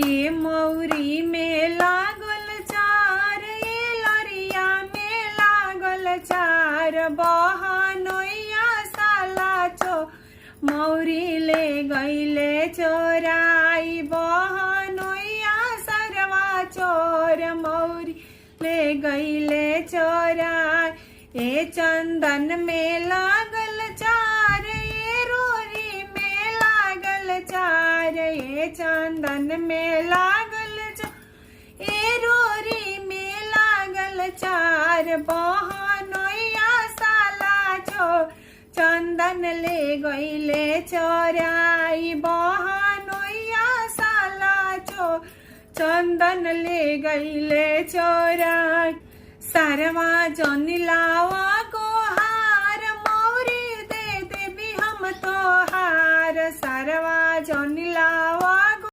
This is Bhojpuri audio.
ए मौरी में लागल चार, ए लरिया में लागल चार, बहनोइया साला चो मौरी ले गईले चोराई, बहनोइया सरवा चोर मौरी ले गईले चोराई। ए चंदन में लागल चार, ए रोरी में लागल चार, ए चंदन में लागल चार, ए रोरी में लागल चार, बहनोइया साला चोर चंदन ले गईले चोराई, बहनोइया साला चोर चंदन ले गईले चोराई। सरवा जौनी लावा को हार, मौरी दे देवी हम तो हार, सरवा जौनी लावा